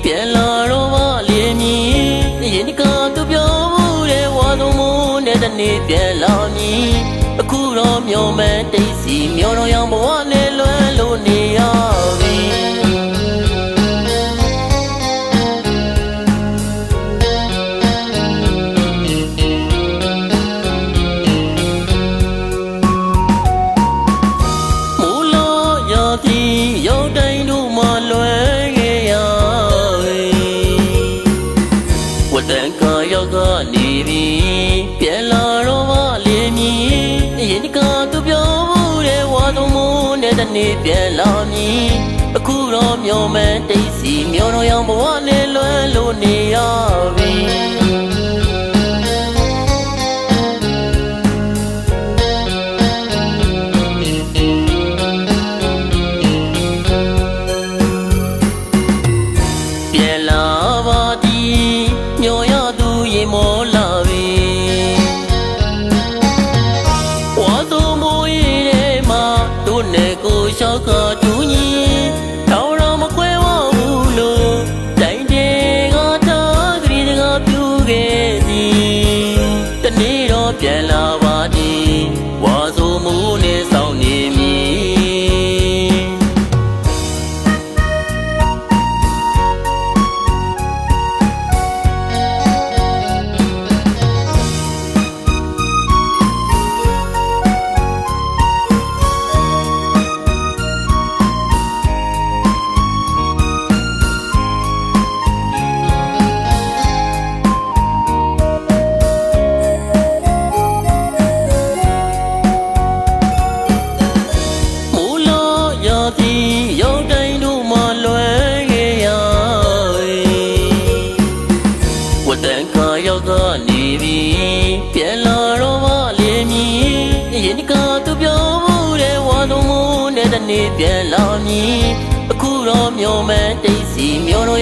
ပြန်လာတော့မှလေးမြည်ရင်ဒီကသူပြောမှုတဲ့ဝါဆုံးမှုနဲ့တနေ့ပြန်လာမည်အခုတော့မျောမှန်းတိတ်စီမျောတော့ရောင်ဘဝနဲ့လွမ်းလို့နေရပြီရုပ်တိုင်းတို့မှလွယ်ခဲ့ရဝတ္တန်ကရောက်ကနေပြီပြန်လာတော့မှလေးမြည်ရင်ဒီကသူပြောမှုတဲ့ဝါဆုံးမှုနဲ့တနေ့ပြန်လာမည်အခုတော့မျောမှန်းတိတ်စီမျောတော့ရောင်ဘဝနဲ့လွမ်းလို့နေရပြီမောလာပြီဝါသူမိုးရဲမှာတို့နဲ့ကိုရှောက်ကတူညီတောင်းတော့မခွဲဝဘူးလို့တိုင်းတဲ့ကထားကလေးတကပြူခဲ့သည်တနေ့တော့ပြန်လာပါသည်ဝါသူမိုးနဲ့ဆောင်နေမည်ရုပ်တိုင်းတို့မှလွယ်ခဲ့ရဝတ္တန်ကရောက်ကနေပြီပြန်လာတော့မှလေးမြည်ရင်ဒီကသူပြောမှုတဲ့ဝါဆုံးမှုနဲ့တနေ့ပြန်လာမည်အခုတော့မျောမှန်းတိတ်စီမျောတော့